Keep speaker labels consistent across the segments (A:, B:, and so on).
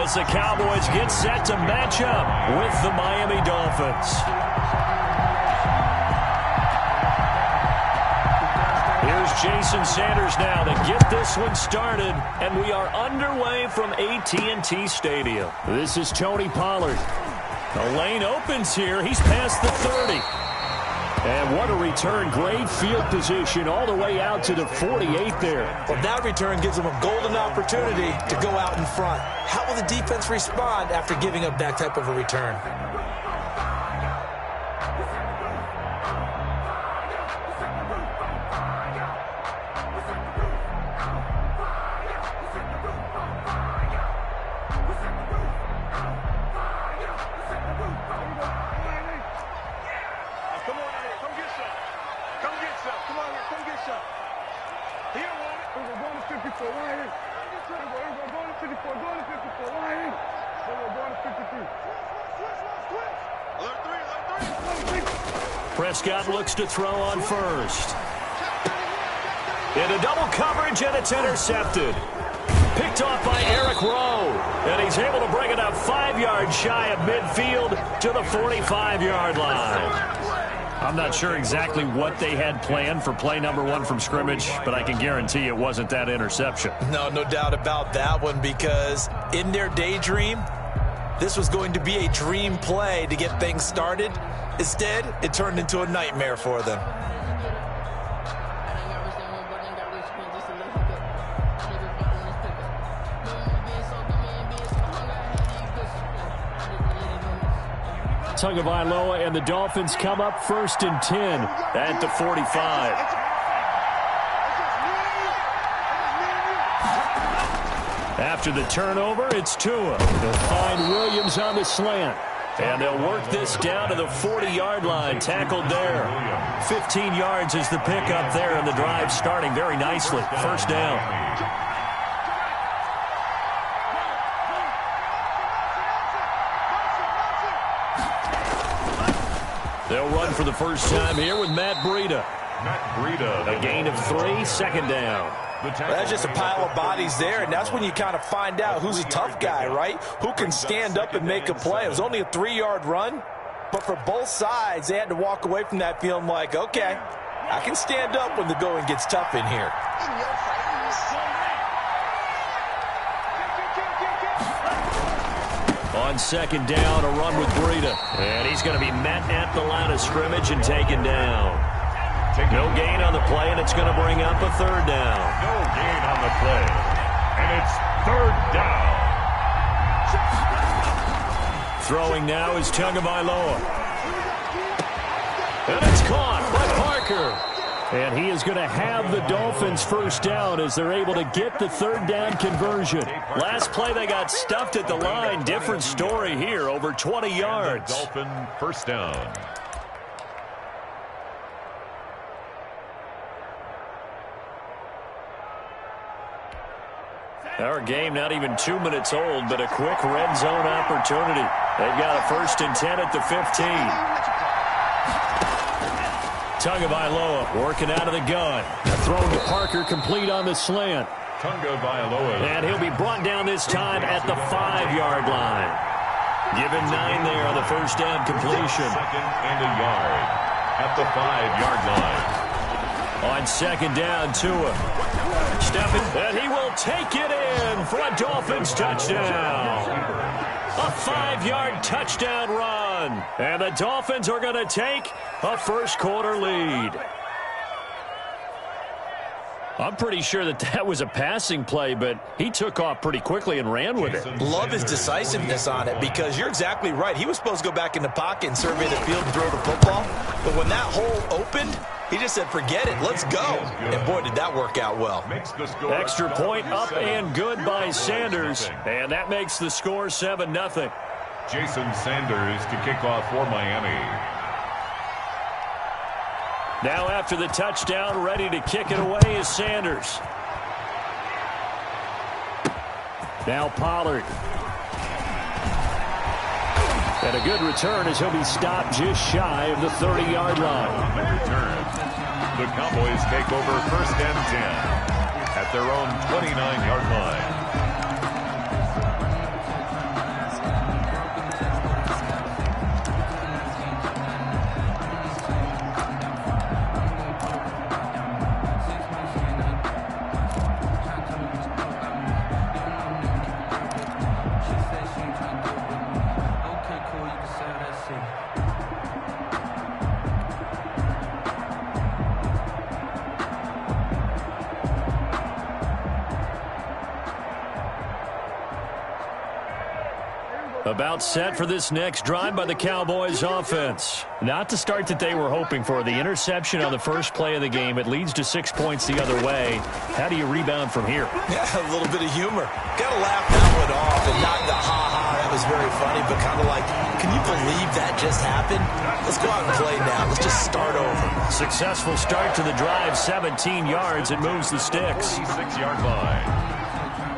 A: as the Cowboys get set to match up with the Miami Dolphins. Here's Jason Sanders now to get this one started, and we are underway from AT&T Stadium. This is Tony Pollard. The lane opens here. He's past the 30. And what a return. Great field position all the way out to the 48 there.
B: Well, that return gives them a golden opportunity to go out in front. How will the defense respond after giving up that type of a return?
A: Prescott looks to throw on first. Into double coverage, and it's intercepted. Picked off by Eric Rowe. And he's able to bring it up 5 yards shy of midfield to the 45-yard line. I'm not sure exactly what they had planned for play number 1 from scrimmage, but I can guarantee it wasn't that interception.
B: No doubt about that one, because in their daydream, this was going to be a dream play to get things started. Instead, it turned into a nightmare for them.
A: Tagovailoa and the Dolphins come up 1st and 10 at the 45. After the turnover, it's Tua. They'll find Williams on the slant. And they'll work this down to the 40-yard line, tackled there. 15 yards is the pickup there, and the drive starting very nicely. First down. They'll run for the first time here with Matt Breida. A gain of 3, second down.
B: That's just a pile of bodies there, and that's when you kind of find out who's a tough guy, right? Who can stand up and make a play. It was only a 3-yard run, but for both sides, they had to walk away from that feeling like, okay, I can stand up when the going gets tough in here.
A: On second down, a run with Breida. And he's going to be met at the line of scrimmage and taken down. No gain on the play, and it's going to bring up a third down.
C: No gain on the play, and it's third down.
A: Throwing now is Tagovailoa. And it's caught by Parker. And he is going to have the Dolphins first down as they're able to get the third down conversion. Last play they got stuffed at the line. Different story here, over 20 yards.
C: Dolphin first down.
A: Our game not even 2 minutes old, but a quick red zone opportunity. They've got a 1st and 10 at the 15. Tagovailoa working out of the gun. Thrown to Parker, complete on the slant.
C: Tagovailoa.
A: And he'll be brought down this time at the 5-yard line. Given 9 there on the first down completion.
C: 2nd and a yard at the 5-yard line.
A: On second down, Tua. Stepping, and he will take it in for a Dolphins touchdown. A 5-yard touchdown run. And the Dolphins are going to take a first-quarter lead. I'm pretty sure that was a passing play, but he took off pretty quickly and ran with it.
B: Love his decisiveness on it, because you're exactly right. He was supposed to go back in the pocket and survey the field and throw the football. But when that hole opened, he just said, forget it, let's go. And boy, did that work out well.
A: Extra point up and good by Sanders. And that makes the score 7-0.
C: Jason Sanders to kick off for Miami.
A: Now after the touchdown, ready to kick it away is Sanders. Now Pollard. And a good return as he'll be stopped just shy of the 30-yard line.
C: On the return, the Cowboys take over 1st and 10 at their own 29-yard line.
A: About set for this next drive by the Cowboys offense. Not the start that they were hoping for. The interception on the first play of the game. It leads to 6 points the other way. How do you rebound from here?
B: Yeah, a little bit of humor. Got to laugh that one off and not the ha-ha. That was very funny, but kind of like, can you believe that just happened? Let's go out and play now. Let's just start over.
A: Successful start to the drive. 17 yards. It moves the sticks.
C: 6-yard line.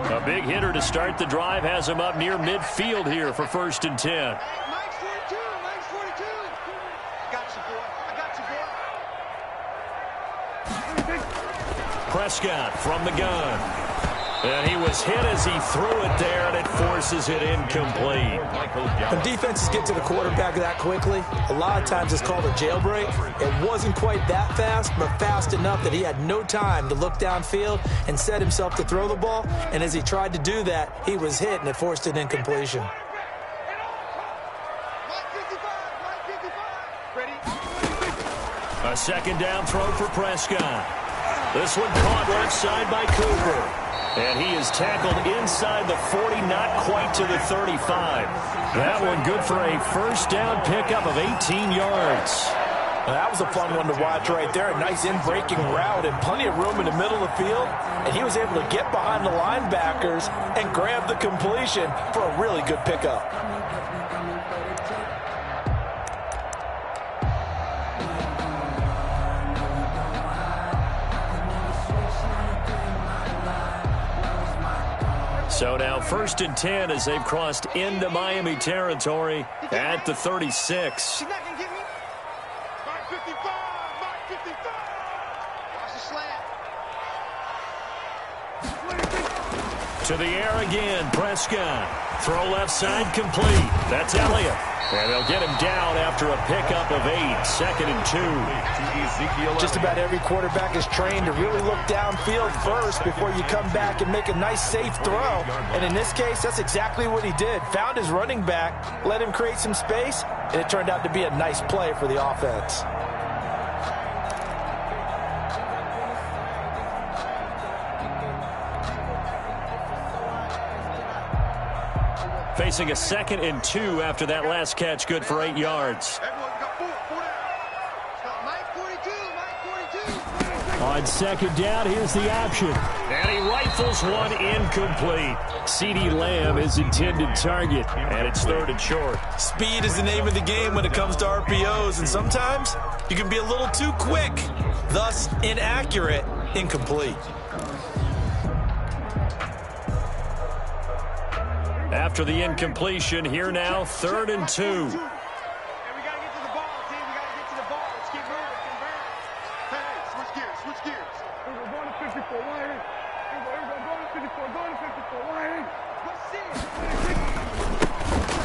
A: A big hitter to start the drive has him up near midfield here for 1st and 10.
D: Mike's 42. Mike's 42. Got you, boy. I got you, boy.
A: Prescott from the gun. And he was hit as he threw it there, and it forces it incomplete.
B: When defenses get to the quarterback that quickly, a lot of times it's called a jailbreak. It wasn't quite that fast, but fast enough that he had no time to look downfield and set himself to throw the ball. And as he tried to do that, he was hit, and it forced an incompletion.
A: A second down throw for Prescott. This one caught left side by Cooper. And he is tackled inside the 40, not quite to the 35. That one good for a first down pickup of 18 yards.
B: Well, that was a fun one to watch right there. A nice in-breaking route and plenty of room in the middle of the field. And he was able to get behind the linebackers and grab the completion for a really good pickup.
A: So now 1st and 10 as they've crossed into Miami territory at the 36.
D: She's not going to get me. Mark 55. Mark 55. Watch the slant.
A: To the air again, Prescott. Throw left side complete. That's Elliott. And they'll get him down after a pickup of 8. 2nd and 2.
B: Just about every quarterback is trained to really look downfield first before you come back and make a nice, safe throw. And in this case, that's exactly what he did. Found his running back, let him create some space, and it turned out to be a nice play for the offense.
A: Facing a 2nd and 2 after that last catch, good for 8 yards.
D: Everyone got 4. Stop. Mike 42. Mike 42.
A: On 2nd down, here's the option. And he rifles one incomplete. CeeDee Lamb is intended target, and it's 3rd and short.
B: Speed is the name of the game when it comes to RPOs, and sometimes you can be a little too quick, thus inaccurate, incomplete.
A: After the incompletion, here now, 3rd and 2.
D: And we got to get to the ball, team. We got to get to the ball. Let's get moving. Convert. Hey, switch gears. Switch gears. We're going to 54. We're going to 54. Going to 54. Let's see it.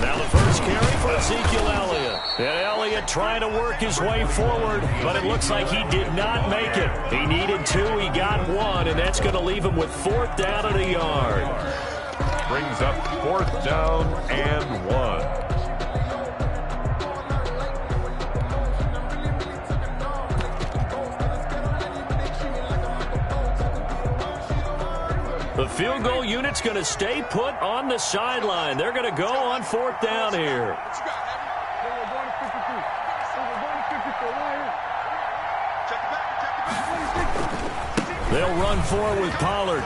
A: Now the first carry for Ezekiel Elliott. And Elliott trying to work his way forward, but it looks like he did not make it. He needed 2. He got 1, and that's going to leave him with 4th down and a yard.
C: Brings up 4th down and 1.
A: The field goal unit's going to stay put on the sideline. They're going to go on 4th down here. They'll run forward with Pollard.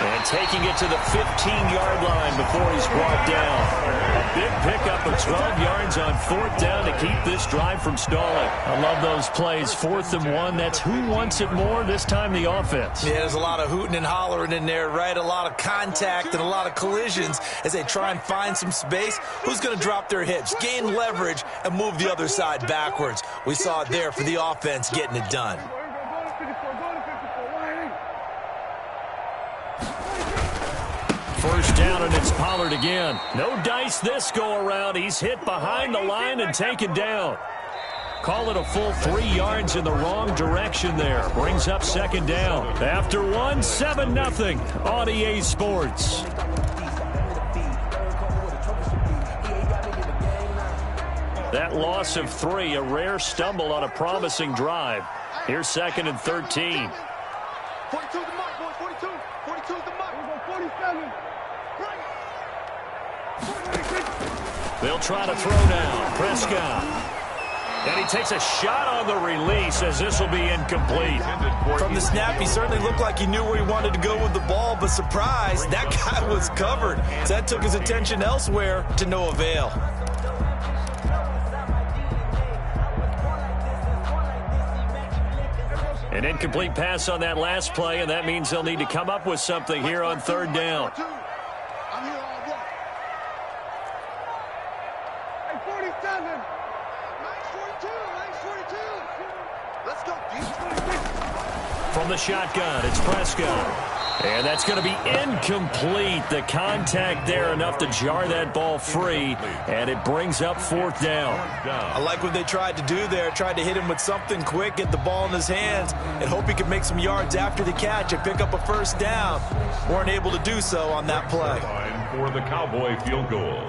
A: And taking it to the 15-yard line before he's brought down. A big pickup of 12 yards on 4th down to keep this drive from stalling. I love those plays. 4th and 1. That's who wants it more, this time the offense.
B: Yeah, there's a lot of hooting and hollering in there, right? A lot of contact and a lot of collisions as they try and find some space. Who's going to drop their hips, gain leverage, and move the other side backwards? We saw it there for the offense getting it done.
A: First down, and it's Pollard again. No dice this go-around. He's hit behind the line and taken down. Call it a full 3 yards in the wrong direction there. Brings up 2nd down. After 1, 7-0 on EA Sports. That loss of 3, a rare stumble on a promising drive. Here's 2nd and 13.
D: 42 the mark, boys. 42. 42 is the mark. We're going 47. Right.
A: They'll try to throw down. Prescott. And he takes a shot on the release as this will be incomplete.
B: From the snap, he certainly looked like he knew where he wanted to go with the ball, but surprise, that guy was covered. So that took his attention elsewhere to no avail.
A: An incomplete pass on that last play, and that means they'll need to come up with something here on third down.
D: I'm here all day. Hey, 47. Nice 42. Nice 42. Let's go, D.
A: From the shotgun, it's Prescott. And that's going to be incomplete. The contact there enough to jar that ball free, and it brings up fourth down.
B: I like what they tried to do there. Tried to hit him with something quick, get the ball in his hands, and hope he could make some yards after the catch and pick up a first down. Weren't able to do so on that play.
C: Time for the Cowboy field goal.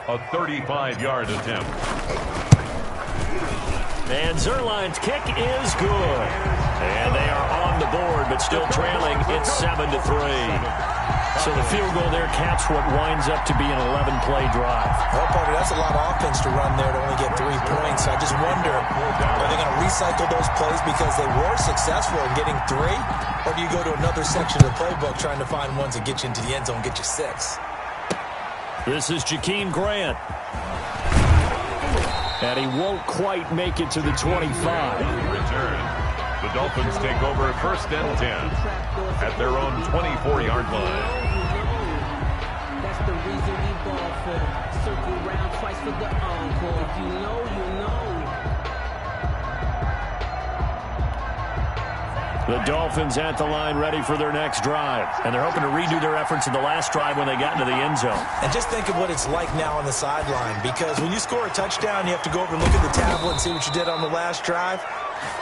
C: A 35-yard attempt.
A: And Zuerlein's kick is good. And they are on the board, but still trailing. It's 7-3. So the field goal there caps what winds up to be an 11-play drive.
B: Well, Parker, that's a lot of offense to run there to only get 3 points. I just wonder, are they going to recycle those plays because they were successful in getting 3? Or do you go to another section of the playbook trying to find ones that get you into the end zone, get you 6?
A: This is Jakeem Grant. And he won't quite make it to the 25.
C: Return. The Dolphins take over first and 10 at their own 24-yard line.
E: That's the reason we ball for. Circle round twice for the encore. If you know, you know.
A: The Dolphins at the line ready for their next drive. And they're hoping to redo their efforts in the last drive when they got into the end zone.
B: And just think of what it's like now on the sideline, because when you score a touchdown, you have to go over and look at the tablet and see what you did on the last drive.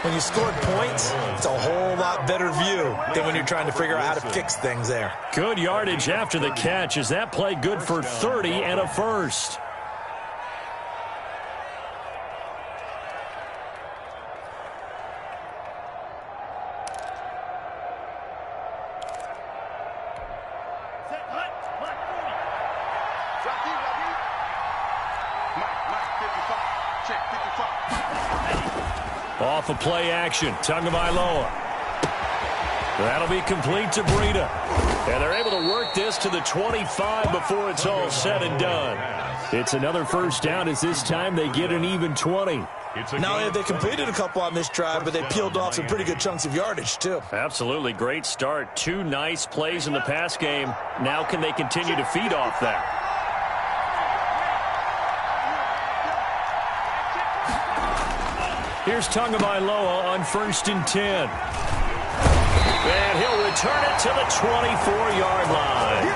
B: When you scored points, it's a whole lot better view than when you're trying to figure out how to fix things there.
A: Good yardage after the catch. Is that play good for 30 and a first? Off of play action, Tagovailoa. That'll be complete to Breida. And they're able to work this to the 25 before it's all said and done. It's another first down as this time they get an even 20.
B: Not only have they completed a couple on this drive, but they peeled off some pretty good chunks of yardage, too.
A: Absolutely great start. 2 nice plays in the pass game. Now can they continue to feed off that? Here's Tagovailoa on 1st and 10. And he'll return it to the 24-yard line.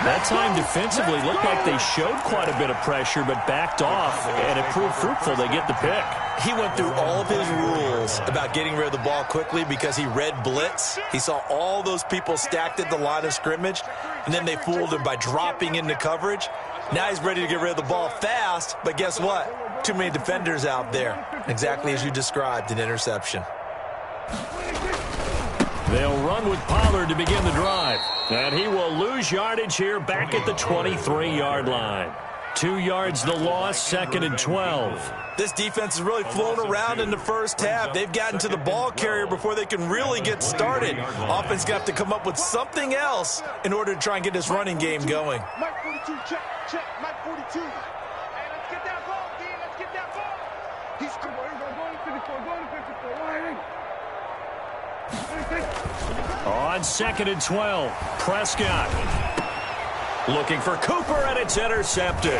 A: That time defensively looked like they showed quite a bit of pressure but backed off, and it proved fruitful. They get the pick.
B: He went through all of his rules about getting rid of the ball quickly because he read blitz. He saw all those people stacked at the line of scrimmage, and then they fooled him by dropping into coverage. Now he's ready to get rid of the ball fast, but guess what? Too many defenders out there. Exactly as you described, an interception.
A: They'll run with Pollard to begin the drive. And he will lose yardage here back at the 23-yard line. 2 yards the loss, 2nd and 12.
B: This defense has really flown around in the first half. They've gotten to the ball carrier before they can really get started. Offense got to come up with something else in order to try and get this running game going.
D: Mike 42, check, check, Mike 42. Hey, let's get that ball, D, let's get that ball. He's going to 54, going to 54, line.
A: On 2nd and 12, Prescott looking for Cooper, and it's intercepted.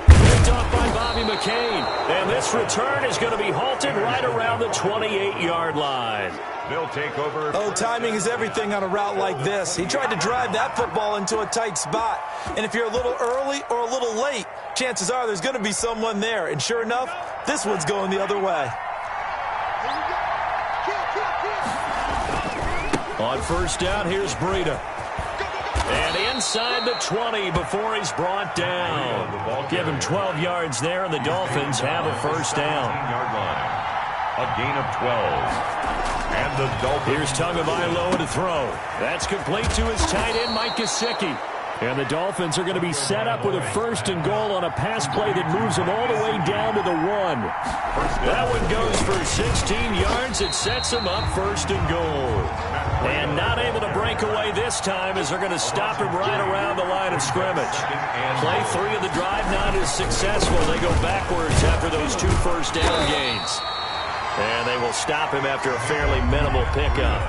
A: Picked off by Bobby McCain, and this return is going to be halted right around the 28-yard line.
C: They'll take over.
B: Oh, timing is everything on a route like this. He tried to drive that football into a tight spot, and if you're a little early or a little late, chances are there's going to be someone there, and sure enough, this one's going the other way.
A: On 1st down, here's Breida. And inside the 20 before he's brought down. Give him 12 yards there, and the Dolphins have a first down.
C: A gain of 12. And the Dolphins.
A: Here's Tagovailoa to throw. That's complete to his tight end, Mike Gesicki. And the Dolphins are going to be set up with a 1st and goal on a pass play that moves them all the way down to the 1. That one goes for 16 yards. It sets them up 1st and goal. And not able to break away this time as they're going to stop him right around the line of scrimmage. Play 3 of the drive not as successful. They go backwards after those 2 first down gains. And they will stop him after a fairly minimal pickup.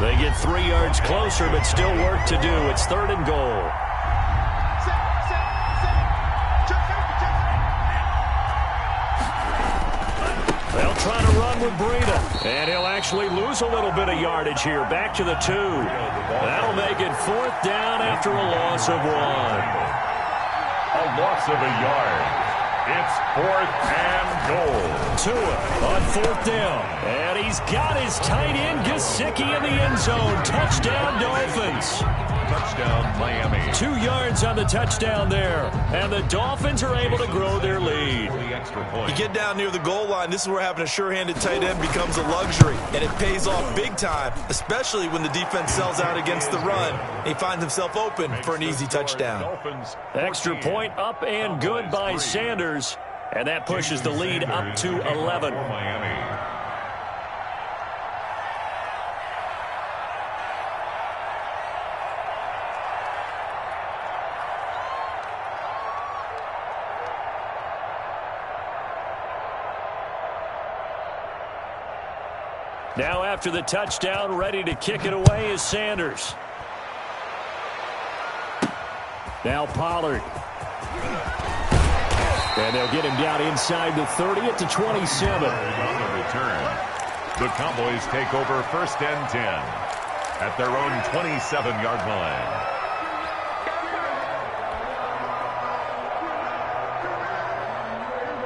A: They get 3 yards closer, but still work to do. It's 3rd and goal. They'll try to run with Breida, and he'll actually lose a little bit of yardage here. Back to the 2. That'll make it 4th down after a loss of 1.
C: A loss of a yard. It's 4th and goal.
A: Tua on 4th down. And he's got his tight end, Gesicki, in the end zone. Touchdown, Dolphins.
C: Touchdown, Miami.
A: 2 yards on the touchdown there. And the Dolphins are able to grow their lead.
B: You get down near the goal line, this is where having a sure-handed tight end becomes a luxury. And it pays off big time, especially when the defense sells out against the run. He finds himself open for an easy touchdown.
A: Extra point up and good by Sanders. And that pushes the lead up to 11.
C: Miami.
A: Now after the touchdown, ready to kick it away is Sanders. Now Pollard. And they'll get him down inside the 30 at the 27.
C: On the return, the Cowboys take over 1st and 10 at their own 27-yard line.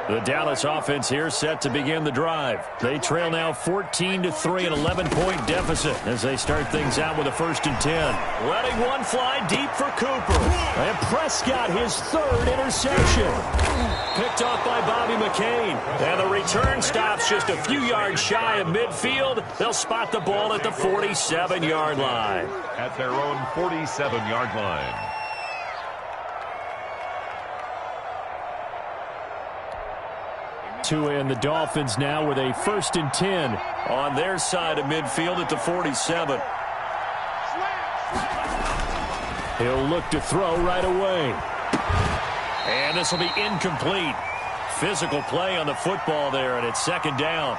A: The Dallas offense here set to begin the drive. They trail now 14-3, an 11-point deficit as they start things out with a 1st and 10. Letting one fly deep for Cooper. And Prescott, his 3rd interception. Picked off by Bobby McCain. And the return stops just a few yards shy of midfield. They'll spot the ball at the 47-yard line.
C: At their own 47-yard line.
A: Tua and the Dolphins now with a 1st and 10 on their side of midfield at the 47. He'll look to throw right away. And this will be incomplete. Physical play on the football there, and it's 2nd down.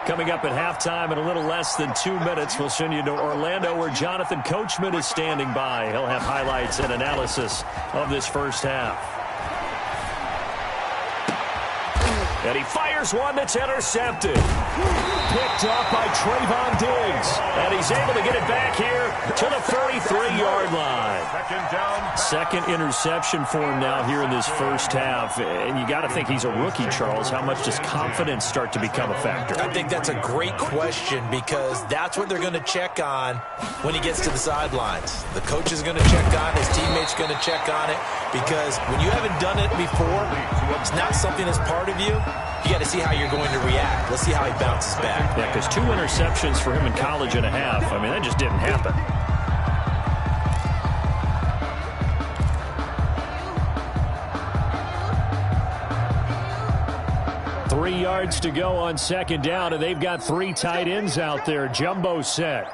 A: Coming up at halftime in a little less than 2 minutes, we'll send you to Orlando where Jonathan Coachman is standing by. He'll have highlights and analysis of this first half. And he fires one that's intercepted. Picked off by Trayvon Diggs. And he's able to get it back here to the 43-yard line.
C: 2nd down.
A: 2nd interception for him now here in this first half. And you got to think he's a rookie, Charles. How much does confidence start to become a factor?
B: I think that's a great question because that's what they're going to check on when he gets to the sidelines. The coach is going to check on it. His teammates going to check on it because when you haven't done it before, it's not something that's part of you. You got to see how you're going to react. Let's see how he bounces back.
A: Yeah, because 2 interceptions for him in college and a half. I mean, that just didn't happen. Three yards to go on 2nd down, and they've got 3 tight ends out there. Jumbo set.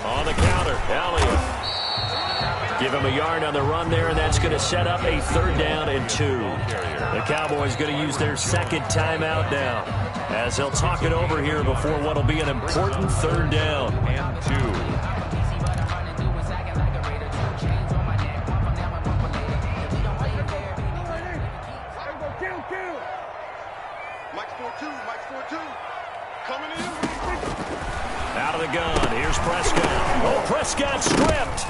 A: On the counter, Elliott. Give him a yard on the run there, and that's going to set up a 3rd down and 2. The Cowboys going to use their 2nd timeout now as they'll talk it over here before what will be an important 3rd down.
C: And 2.
A: Out of the gun. Here's Prescott. Oh, Prescott stripped.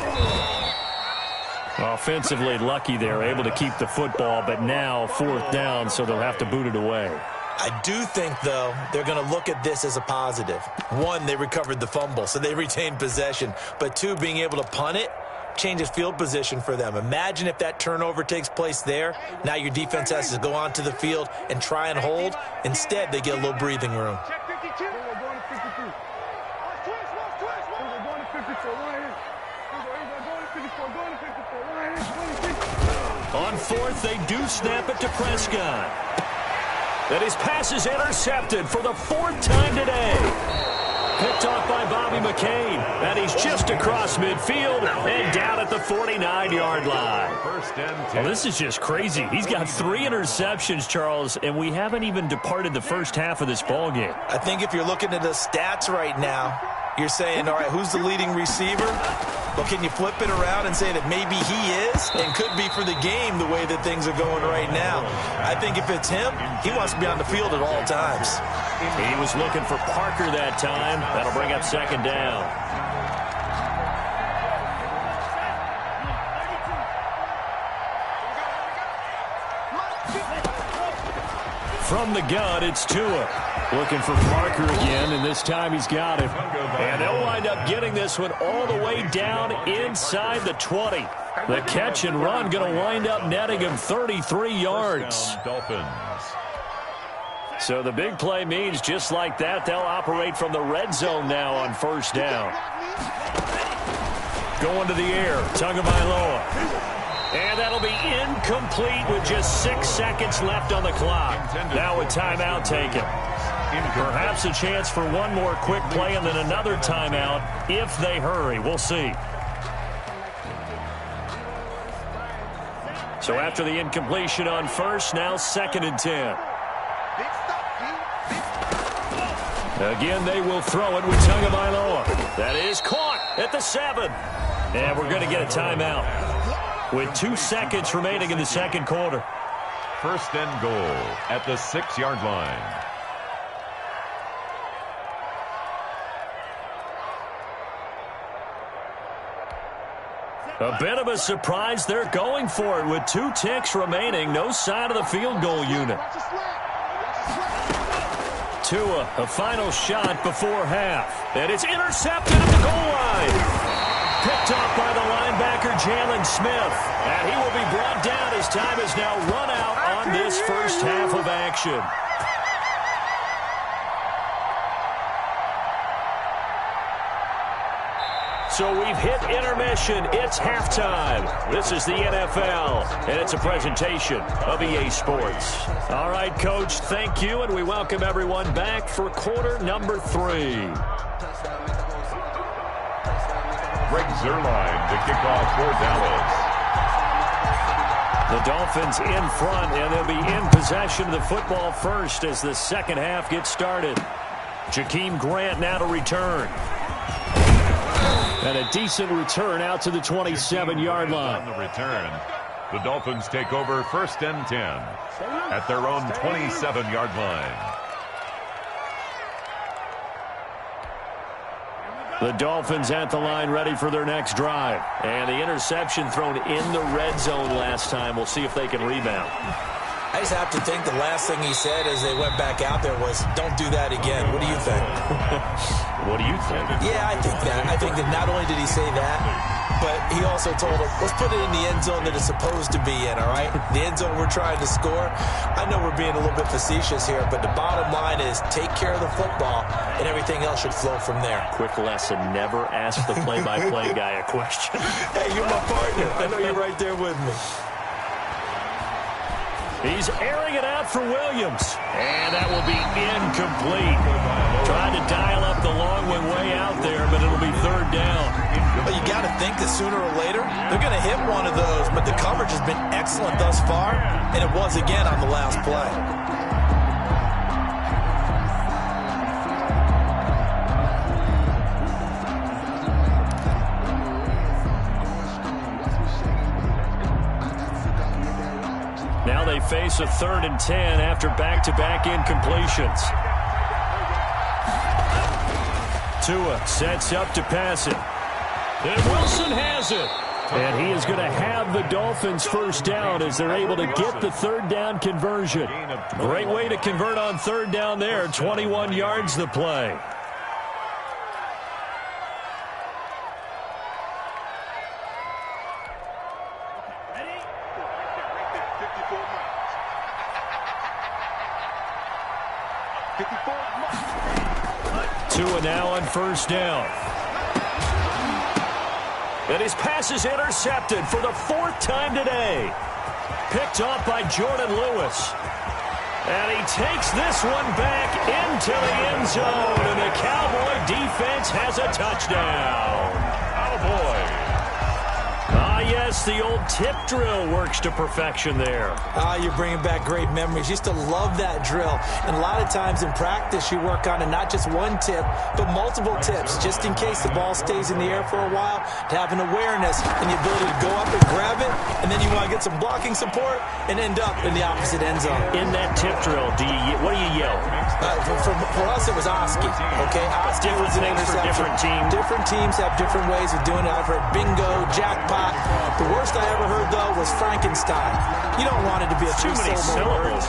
A: Offensively lucky they're able to keep the football, but now 4th down, so they'll have to boot it away.
B: I do think, though, they're going to look at this as a positive. 1, they recovered the fumble, so they retained possession. But 2, being able to punt it changes field position for them. Imagine if that turnover takes place there. Now your defense has to go onto the field and try and hold. Instead, they get a little breathing room.
D: Check 52. We're going to 52. We're going to 54. Right here. We're going to 54. Going to 54. Right here.
A: On 4th, they do snap it to Prescott. And his pass is intercepted for the 4th time today. Picked off by Bobby McCain. And he's just across midfield and down at the 49-yard line.
C: First and 10.
A: Well, this is just crazy. He's got 3 interceptions, Charles, and we haven't even departed the first half of this ballgame.
B: I think if you're looking at the stats right now, you're saying, all right, who's the leading receiver? Well, can you flip it around and say that maybe he is and could be for the game the way that things are going right now? I think if it's him, he wants to be on the field at all times.
A: He was looking for Parker that time. That'll bring up 2nd down. From the gun, it's Tua. Looking for Parker again, and this time he's got him. And they'll wind up getting this one all the way down inside the 20. The catch and run going to wind up netting him 33 yards.
C: Dolphins.
A: So the big play means just like that, they'll operate from the red zone now on 1st down. Going to the air, Tagovailoa. And that'll be incomplete with just 6 seconds left on the clock. Now a timeout taken. Perhaps a chance for one more quick play and then another timeout if they hurry. We'll see. So after the incompletion on 1st, now 2nd and 10. Again, they will throw it with Tagovailoa. That is caught at the 7. And we're going to get a timeout with 2 seconds remaining in the 2nd quarter.
C: First and goal at the 6-yard line.
A: A bit of a surprise. They're going for it with 2 ticks remaining. No sign of the field goal unit. Tua, a final shot before half. And it's intercepted at the goal line. Picked off by the linebacker, Jalen Smith. And he will be brought down as time is now run out on this first half of action. So we've hit intermission. It's halftime. This is the NFL, and it's a presentation of EA Sports. All right, Coach, thank you, and we welcome everyone back for quarter number 3.
C: Greg Zuerlein to kick off for Dallas.
A: The Dolphins in front, and they'll be in possession of the football first as the second half gets started. Jakeem Grant now to return. And a decent return out to the 27-yard line.
C: On the return, the Dolphins take over 1st and 10 at their own 27-yard line.
A: The Dolphins at the line ready for their next drive. And the interception thrown in the red zone last time. We'll see if they can rebound.
B: I just have to think the last thing he said as they went back out there was, don't do that again. What do you think?
A: What do you think?
B: Yeah, I think that. I think that not only did he say that, but he also told him, let's put it in the end zone that it's supposed to be in, all right? The end zone we're trying to score. I know we're being a little bit facetious here, but the bottom line is take care of the football, and everything else should flow from there.
A: Quick lesson, never ask the play-by-play guy a question.
B: Hey, you're my partner. I know you're right there with me.
A: He's airing it out for Williams. And that will be incomplete. Tried to dial up the long one way out there, but it'll be 3rd down.
B: Well, you got to think that sooner or later, they're going to hit one of those. But the coverage has been excellent thus far, and it was again on the last play.
A: Now they face a 3rd and 10 after back-to-back incompletions. Tua sets up to pass it. And Wilson has it. And he is going to have the Dolphins first down as they're able to get the third down conversion. Great way to convert on third down there. 21 yards the play. Tua now on first down. And his pass is intercepted for the fourth time today. Picked off by Jordan Lewis. And he takes this one back into the end zone. And the Cowboy defense has a touchdown. Cowboy. Yes, the old tip drill works to perfection there.
B: You're bringing back great memories. Used to love that drill. And a lot of times in practice, you work on it, not just one tip, but multiple tips, just in case the ball stays in the air for a while, to have an awareness and the ability to go up and grab it, and then you want to get some blocking support and end up in the opposite end zone.
A: In that tip drill, what do you yell?
B: For us, it was Oski. Okay, Oski was an interception.
A: Different teams.
B: Different teams have different ways of doing it. I've heard bingo, jackpot. The worst I ever heard, though, was Frankenstein. You don't want it to be a two-syllable word.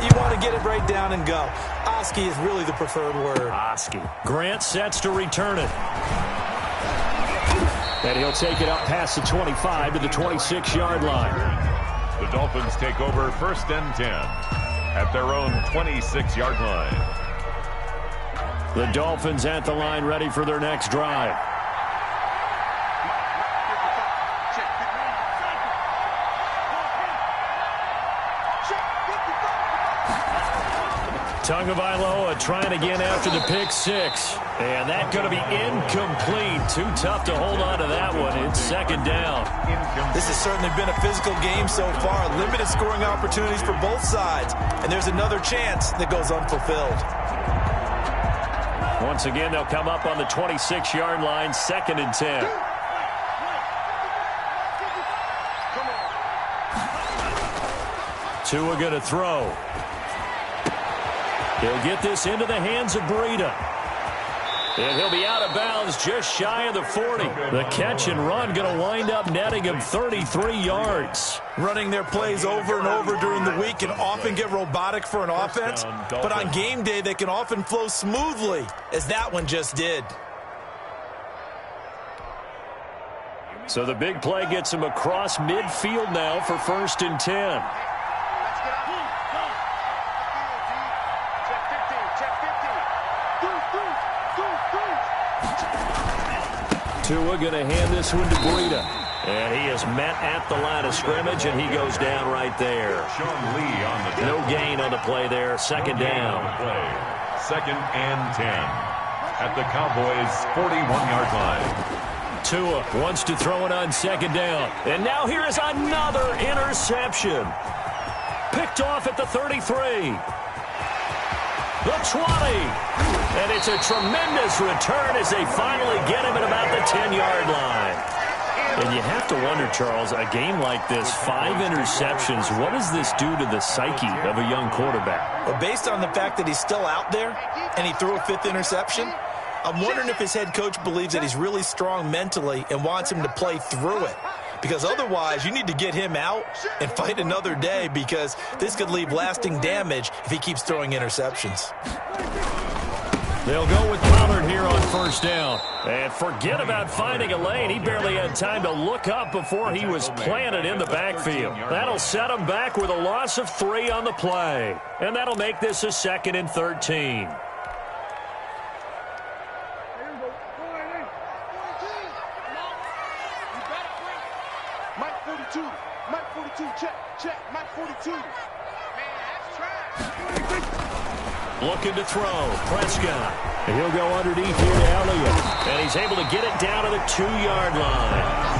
B: You want to get it right down and go. Oski is really the preferred word.
A: Oski. Grant sets to return it. And he'll take it up past the 25 to the 26-yard line.
C: The Dolphins take over first and 10 at their own 26-yard line.
A: The Dolphins at the line ready for their next drive. Tagovailoa trying again after the pick six. And that's going to be incomplete. Too tough to hold on to that one. It's second down.
B: This has certainly been a physical game so far. Limited scoring opportunities for both sides. And there's another chance that goes unfulfilled.
A: Once again, they'll come up on the 26-yard line, second and 10. Tua going to throw. He'll get this into the hands of Breida. And he'll be out of bounds just shy of the 40. The catch and run going to wind up netting him 33 yards.
B: Running their plays over and over during the week can often get robotic for an offense. But on game day, they can often flow smoothly, as that one just did.
A: So the big play gets him across midfield now for first and 10. Tua going to hand this one to Breida. And he is met at the line of scrimmage, and he goes down right there. No gain on the play there. Second down.
C: Second and 10 at the Cowboys' 41-yard line.
A: Tua wants to throw it on second down. And now here is another interception. Picked off at the 33. The 20. And it's a tremendous return as they finally get him at about the 10-yard line. And you have to wonder, Charles, a game like this, 5 interceptions, what does this do to the psyche of a young quarterback?
B: Well, based on the fact that he's still out there and he threw a 5th interception, I'm wondering if his head coach believes that he's really strong mentally and wants him to play through it. Because otherwise, you need to get him out and fight another day, because this could leave lasting damage if he keeps throwing interceptions.
A: They'll go with Pollard here on first down. And forget about finding a lane. He barely had time to look up before he was planted in the backfield. That'll set him back with a loss of 3 on the play. And that'll make this a 2nd and 13.
D: Mike 42, check, Mike 42. Man, that's trash.
A: Looking to throw, Prescott. And he'll go underneath here to Elliott. And he's able to get it down to the 2-yard line.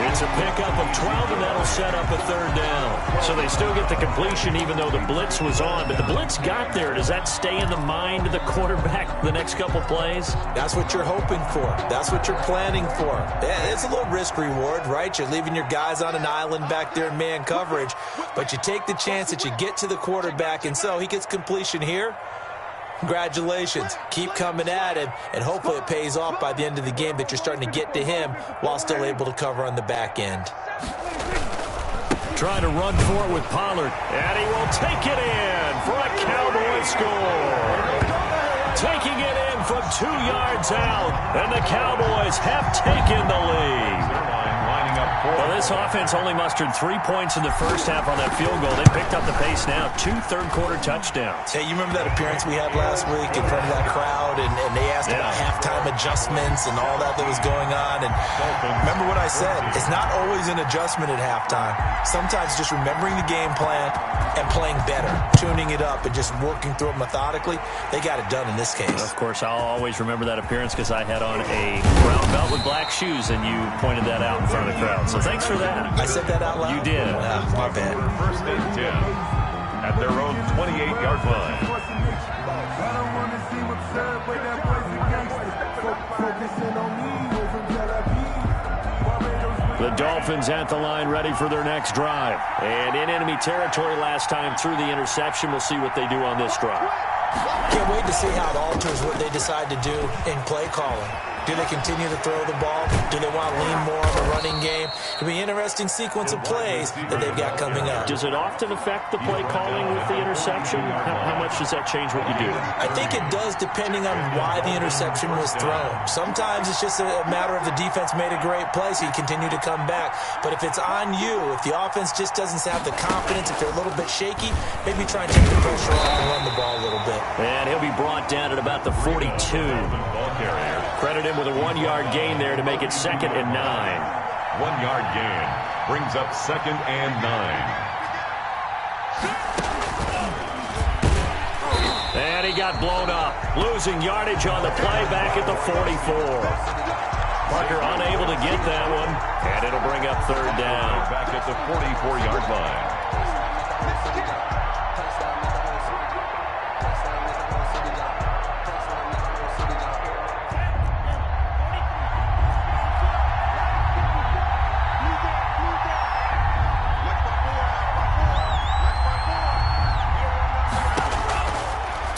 A: It's a pickup of 12, and that'll set up a 3rd down. So they still get the completion even though the blitz was on. But the blitz got there. Does that stay in the mind of the quarterback the next couple plays?
B: That's what you're hoping for. That's what you're planning for. Yeah, it's a little risk reward, right? You're leaving your guys on an island back there in man coverage, but you take the chance that you get to the quarterback, and so he gets completion here. Congratulations. Keep coming at him, and hopefully it pays off by the end of the game that you're starting to get to him while still able to cover on the back end.
A: Trying to run for it with Pollard, and he will take it in for a Cowboy score. Taking it in from 2 yards out, and the Cowboys have taken the lead. Well, this offense only mustered 3 points in the first half on that field goal. They picked up the pace now. 2 third-quarter touchdowns.
B: Hey, you remember that appearance we had last week in front of that crowd, and they asked about halftime adjustments and all that was going on. And remember what I said. It's not always an adjustment at halftime. Sometimes just remembering the game plan and playing better, tuning it up, and just working through it methodically. They got it done in this case.
A: Of course, I'll always remember that appearance because I had on a brown belt with black shoes, and you pointed that out in front of the crowd. So thanks for that.
B: I said that out loud?
A: You did.
B: My bad.
C: First and 10 at their own 28-yard line.
A: The Dolphins at the line, ready for their next drive. And in enemy territory last time through the interception. We'll see what they do on this drive.
B: Can't wait to see how it alters what they decide to do in play calling. Do they continue to throw the ball? Do they want to lean more on the running game? It'll be an interesting sequence of plays that they've got coming up.
A: Does it often affect the play calling with the interception? How much does that change what you do?
B: I think it does depending on why the interception was thrown. Sometimes it's just a matter of the defense made a great play, so you continue to come back. But if it's on you, if the offense just doesn't have the confidence, if they're a little bit shaky, maybe try and take the pressure off and run the ball a little bit.
A: And he'll be brought down at about the 42. Credit him with a 1-yard gain there to make it 2nd and 9.
C: 1-yard gain brings up 2nd and 9.
A: And he got blown up, losing yardage on the play back at the 44. Parker unable to get that one, and it'll bring up 3rd down.
C: Back at the 44-yard line.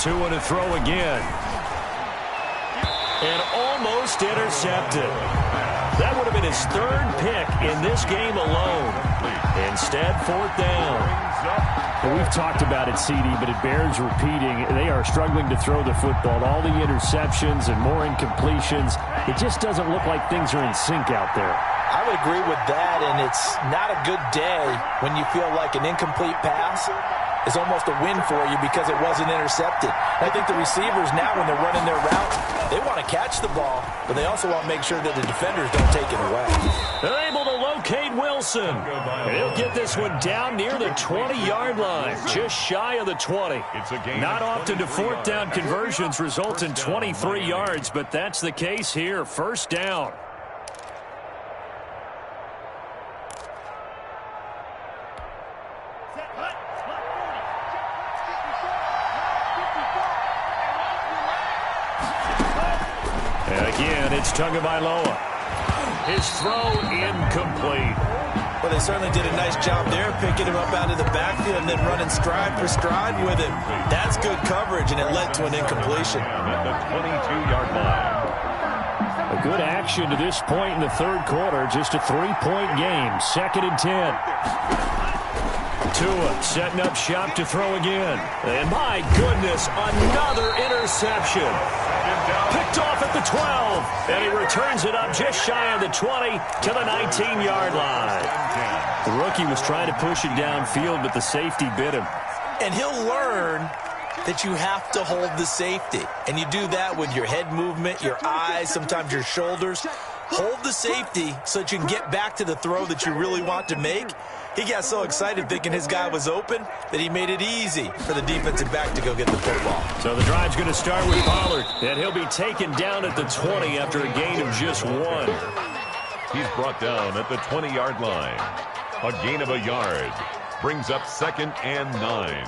A: Tua to throw again. And almost intercepted. That would have been his 3rd pick in this game alone. Instead, 4th down.
F: Well, we've talked about it, CD, but it bears repeating. They are struggling to throw the football. All the interceptions and more incompletions. It just doesn't look like things are in sync out there.
B: I would agree with that, and it's not a good day when you feel like an incomplete pass is almost a win for you because it wasn't intercepted. I think the receivers now, when they're running their routes, they want to catch the ball, but they also want to make sure that the defenders don't take it away.
A: They're able to locate Wilson. And he'll get this one down near the 20-yard line, just shy of the 20. Not often do 4th down conversions result in 23 yards, but that's the case here. 1st down. It's Tagovailoa. His throw incomplete.
B: Well, they certainly did a nice job there, picking him up out of the backfield and then running stride for stride with him. That's good coverage, and it led to an incompletion.
C: At the 22-yard line.
F: A good action to this point in the 3rd quarter. Just a 3-point game. 2nd and 10.
A: Tua setting up shop to throw again. And my goodness, another interception. Picked off at the 12. And he returns it up just shy of the 20 to the 19-yard line. The rookie was trying to push it downfield, but the safety bit him.
B: And he'll learn that you have to hold the safety. And you do that with your head movement, your eyes, sometimes your shoulders. Hold the safety so that you can get back to the throw that you really want to make. He got so excited thinking his guy was open that he made it easy for the defensive back to go get the football.
A: So the drive's going to start with Pollard, and he'll be taken down at the 20 after a gain of just 1.
C: He's brought down at the 20-yard line. A gain of a yard brings up 2nd and 9.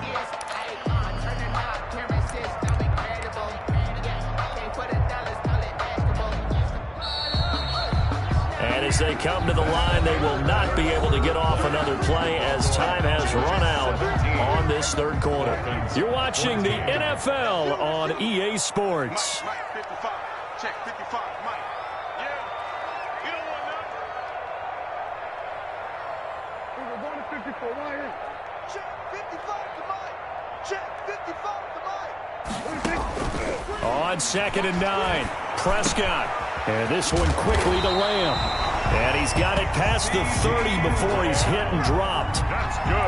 A: And his As they come to the line, they will not be able to get off another play as time has run out on this third quarter. You're watching the NFL on EA Sports.
D: Mike, 55. Check, 55. Mike. Yeah. You don't want nothing. We're going to 54. Right here. Check, 55 to Mike. Check, 55 to Mike.
A: On 2nd and 9, Prescott. And this one quickly to Lamb. And he's got it past the 30 before he's hit and dropped.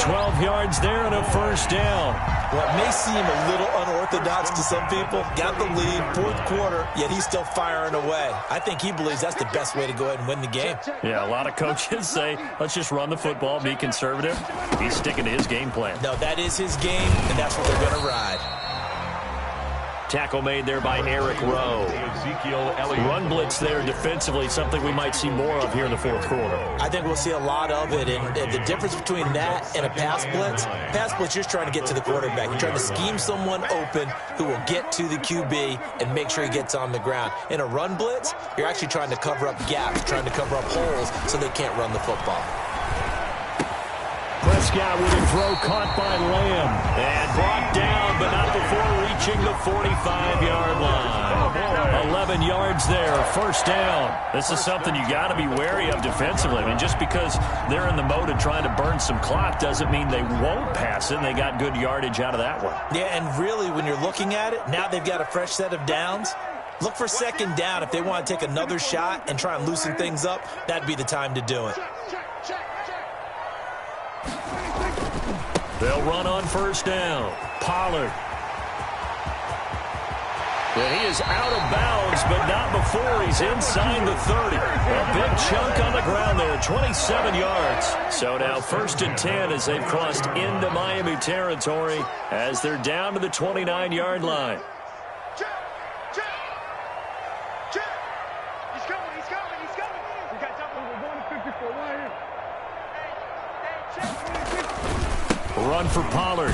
A: 12 yards there and a first down.
B: Well, it may seem a little unorthodox to some people. Got the lead, fourth quarter, yet he's still firing away. I think he believes that's the best way to go ahead and win the game.
A: Yeah, a lot of coaches say, let's just run the football, be conservative. He's sticking to his game plan.
B: No, that is his game, and that's what they're going to ride.
A: Tackle made there by Eric Rowe.
C: Ezekiel Elliott.
A: Run blitz there defensively, something we might see more of here in the fourth quarter.
B: I think we'll see a lot of it, and the difference between that and a pass blitz, you're trying to get to the quarterback. You're trying to scheme someone open who will get to the QB and make sure he gets on the ground. In a run blitz, you're actually trying to cover up gaps, trying to cover up holes so they can't run the football.
A: Prescott with a throw caught by Lamb and brought down, but not before reaching the 45-yard line. 11 yards there, first down. This is something you got to be wary of defensively. I mean, just because they're in the mode of trying to burn some clock doesn't mean they won't pass it, and they got good yardage out of that one.
B: Yeah, and really, when you're looking at it, now they've got a fresh set of downs. Look for second down. If they want to take another shot and try and loosen things up, that'd be the time to do it.
A: They'll run on first down. Pollard. And he is out of bounds, but not before he's inside the 30. A big chunk on the ground there, 27 yards. So now 1st and 10 as they've crossed into Miami territory as they're down to the 29-yard line.
D: Check. He's coming. We got double. We're going to 54 right here. Hey, check.
A: Run for Pollard.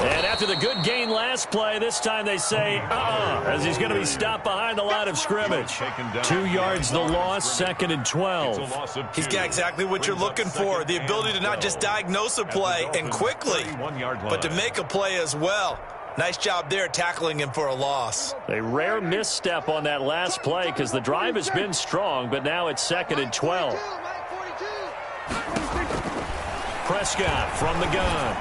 A: And after the good gain last play, this time they say, as he's going to be stopped behind the line of scrimmage. 2 yards the loss, 2nd and 12.
B: He's got exactly what you're looking for, the ability to not just diagnose a play and quickly, but to make a play as well. Nice job there tackling him for a loss.
A: A rare misstep on that last play because the drive has been strong, but now it's 2nd and 12. Prescott from the gun.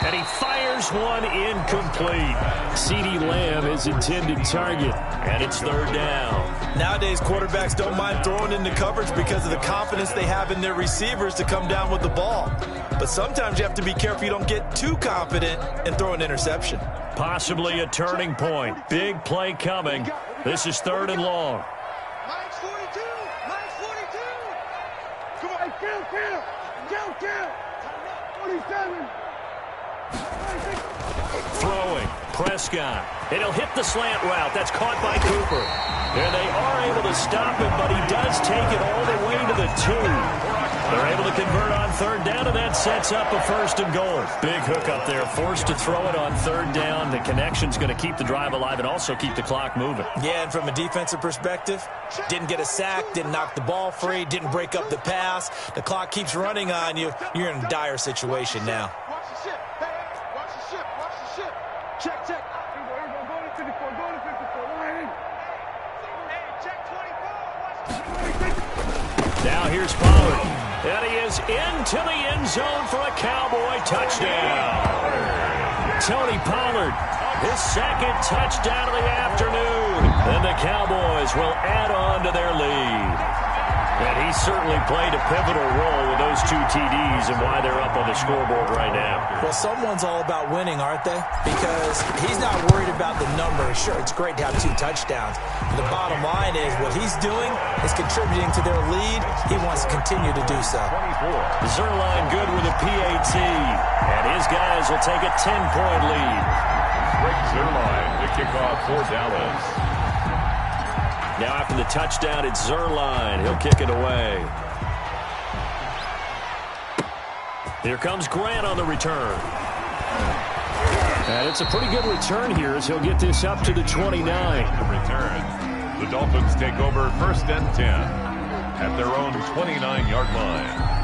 A: And he fires one incomplete. CeeDee Lamb is intended target, and it's 3rd down.
B: Nowadays, quarterbacks don't mind throwing into coverage because of the confidence they have in their receivers to come down with the ball. But sometimes you have to be careful you don't get too confident and throw an interception.
A: Possibly a turning point. Big play coming. This is 3rd and long.
D: Mike's 42. Come on, kill. 47.
A: Throwing, Prescott. And he'll hit the slant route. That's caught by Cooper. And they are able to stop him, but he does take it all the way to the 2. They're able to convert on 3rd down, and that sets up a 1st and goal. Big hook up there, forced to throw it on 3rd down. The connection's going to keep the drive alive and also keep the clock moving.
B: Yeah, and from a defensive perspective, didn't get a sack, didn't knock the ball free, didn't break up the pass. The clock keeps running on you. You're in a dire situation now.
D: Watch the ship. Watch the ship. Check. Go to 54. Right here. Hey, check 24.
A: Now here's Pollard. And he is into the end zone for a Cowboy touchdown. Tony Pollard, his 2nd touchdown of the afternoon. And the Cowboys will add on to their lead. And he certainly played a pivotal role with those 2 TDs and why they're up on the scoreboard right now.
B: Well, someone's all about winning, aren't they? Because he's not worried about the numbers. Sure, it's great to have 2 touchdowns. But the bottom line is what he's doing is contributing to their lead. He wants to continue to do so.
A: Zuerlein good with a PAT. And his guys will take a 10-point lead.
C: Greg Zuerlein to kick off for Dallas.
A: Now after the touchdown, it's Zuerlein. He'll kick it away. Here comes Grant on the return. And it's a pretty good return here as he'll get this up to the 29.
C: The return. The Dolphins take over 1st and 10. at their own 29-yard line.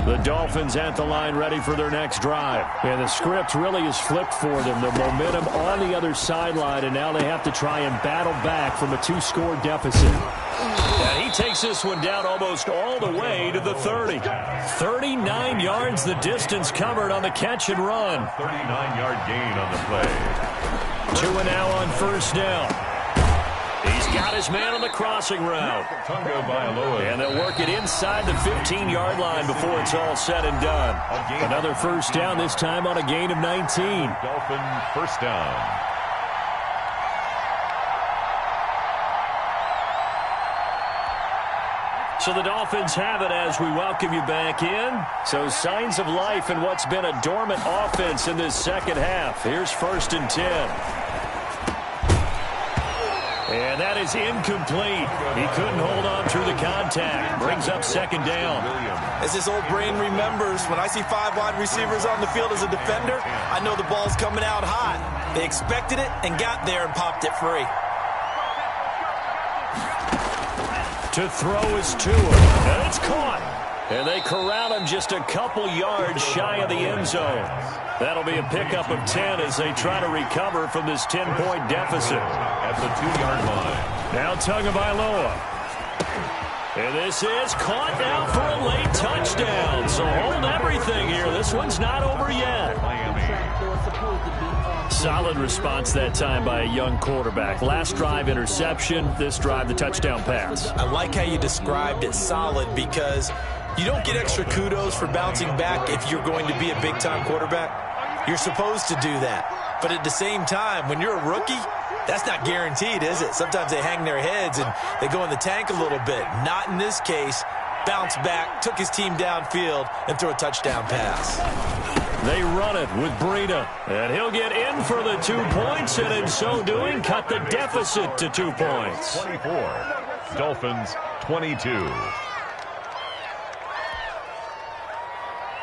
F: The Dolphins at the line ready for their next drive. And the script really is flipped for them. The momentum on the other sideline, and now they have to try and battle back from a 2-score deficit.
A: And he takes this one down almost all the way to the 30. 39 yards the distance covered on the catch and run.
C: 39-yard gain on the play.
A: 2 and now on first down. He's got his man on the crossing route. And they'll work it inside the 15-yard line before it's all said and done. Another first down, this time on a gain of 19.
C: Dolphin first down.
A: So the Dolphins have it as we welcome you back in. So signs of life in what's been a dormant offense in this second half. Here's 1st and 10. And that is incomplete. He couldn't hold on through the contact. Brings up 2nd down.
B: As this old brain remembers, when I see 5 wide receivers on the field as a defender, I know the ball's coming out hot. They expected it and got there and popped it free.
A: To throw is Tua. And it's caught. And they corral him just a couple yards shy of the end zone. That'll be a pickup of 10 as they try to recover from this 10-point deficit.
C: At the 2-yard line.
A: Now Tagovailoa. And this is caught now for a late touchdown. So hold everything here. This one's not over yet. Solid response that time by a young quarterback. Last drive, interception. This drive, the touchdown pass.
B: I like how you described it, solid, because you don't get extra kudos for bouncing back if you're going to be a big-time quarterback. You're supposed to do that. But at the same time, when you're a rookie, that's not guaranteed, is it? Sometimes they hang their heads and they go in the tank a little bit. Not in this case. Bounced back, took his team downfield, and threw a touchdown pass.
A: They run it with Breida. And he'll get in for the 2 points, and in so doing, cut the deficit to 2 points.
C: 24. Dolphins 22.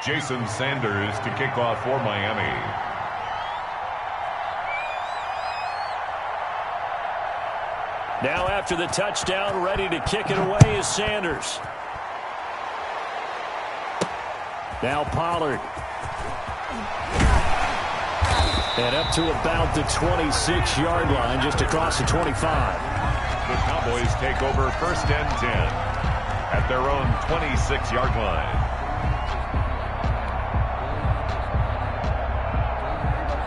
C: Jason Sanders to kick off for Miami.
A: Now after the touchdown, ready to kick it away is Sanders. Now Pollard. And up to about the 26-yard line, just across the 25.
C: The Cowboys take over 1st and 10 at their own 26-yard line.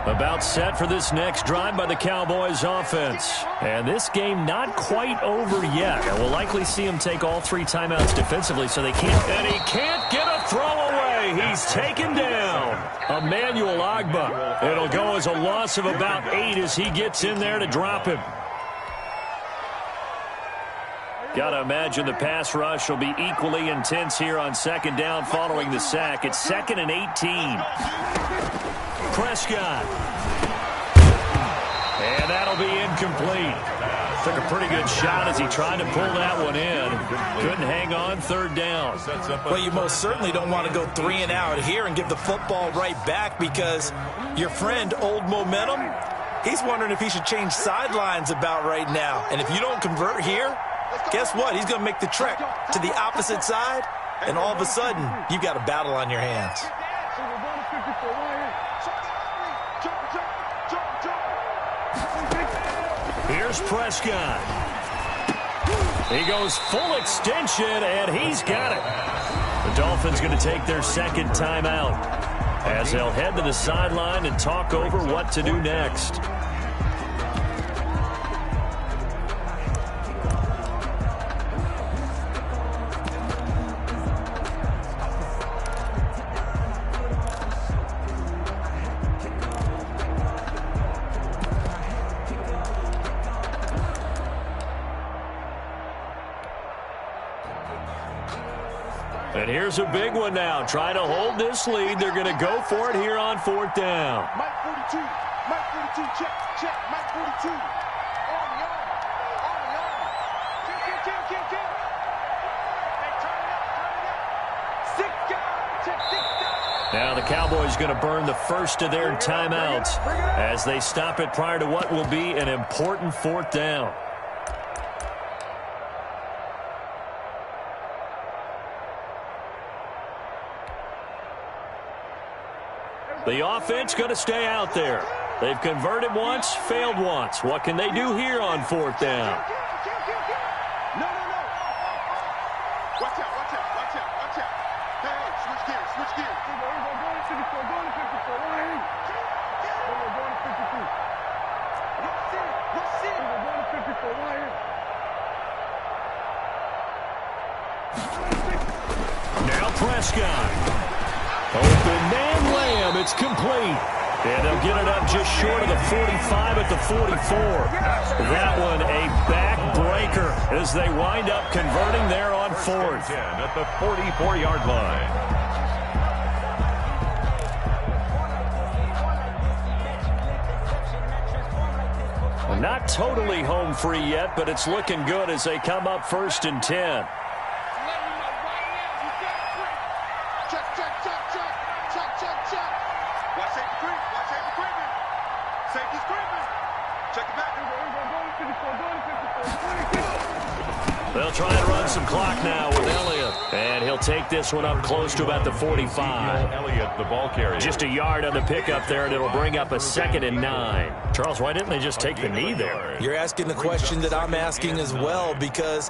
A: About set for this next drive by the Cowboys offense. And this game not quite over yet. And we'll likely see him take all 3 timeouts defensively so they can't. And he can't get a throw away. He's taken down. Emmanuel Ogbah. It'll go as a loss of about 8 as he gets in there to drop him. Got to imagine the pass rush will be equally intense here on 2nd down following the sack. It's 2nd and 18. Prescott. And that'll be incomplete. Took a pretty good shot as he tried to pull that one in. Couldn't hang on 3rd down.
B: Well, you most certainly don't want to go 3 and out here and give the football right back because your friend, Old Momentum, he's wondering if he should change sidelines about right now. And if you don't convert here, guess what? He's going to make the trek to the opposite side, and all of a sudden, you've got a battle on your hands.
A: Here's Prescott. He goes full extension, and he's got it. The Dolphins going to take their 2nd timeout as they'll head to the sideline and talk over what to do next. And here's a big one now. Trying to hold this lead. They're going to go for it here on 4th down.
D: Mike 42. Mike 42. Check. Check. Mike 42. On the arm. Kill. Hey, turn it up. 6 guys. Check 6 guys.
F: Now the Cowboys going to burn the first of their timeouts as they stop it prior to what will be an important fourth down. The offense going to stay out there. They've converted once, failed once. What can they do here on fourth down?
D: No. Watch out. Hey, switch gears. We're going to 54, going to 54. We're going to 52. What's it? We're going to 54.
F: Now Prescott. Open man Lamb. It's complete. And they'll get it up just short of the 45 at the 44. That one a backbreaker as they wind up converting there on fourth.
C: 10 at the 44-yard line.
F: Not totally home free yet, but it's looking good as they come up 1st and 10.
D: Check. Watch safety creeping. Safety's creeping. Check it back.
F: They'll try and run some clock now with Elliott. And he'll take this one up close to about the 45.
C: Elliott, the ball carrier.
F: Just a yard on the pickup there, and it'll bring up a 2nd and 9. Charles, why didn't they just take the knee there?
B: You're asking the question that I'm asking as well, because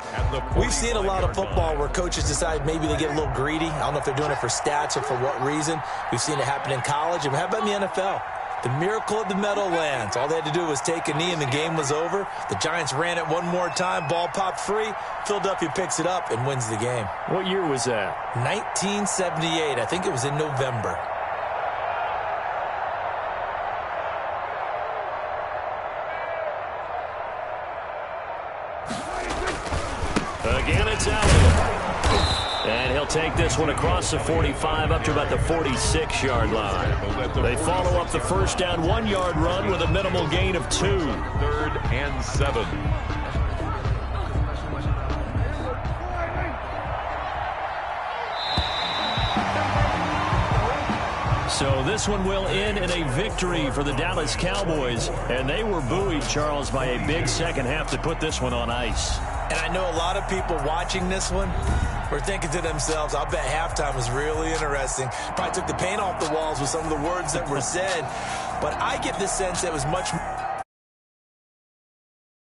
B: we've seen a lot of football where coaches decide maybe they get a little greedy. I don't know if they're doing it for stats or for what reason. We've seen it happen in college. And how about in the NFL? The miracle of the Meadowlands. All they had to do was take a knee and the game was over. The Giants ran it one more time. Ball popped free. Philadelphia picks it up and wins the game.
F: What year was that?
B: 1978. I think it was in November.
F: Again, it's Elliott. And he'll take this one across the 45 up to about the 46-yard line. They follow up the first down 1-yard run with a minimal gain of 2.
C: 3rd and 7.
F: So this one will end in a victory for the Dallas Cowboys. And they were buoyed, Charles, by a big second half to put this one on ice.
B: And I know a lot of people watching this one were thinking to themselves, I'll bet halftime was really interesting. Probably took the paint off the walls with some of the words that were said. But I get the sense that it was much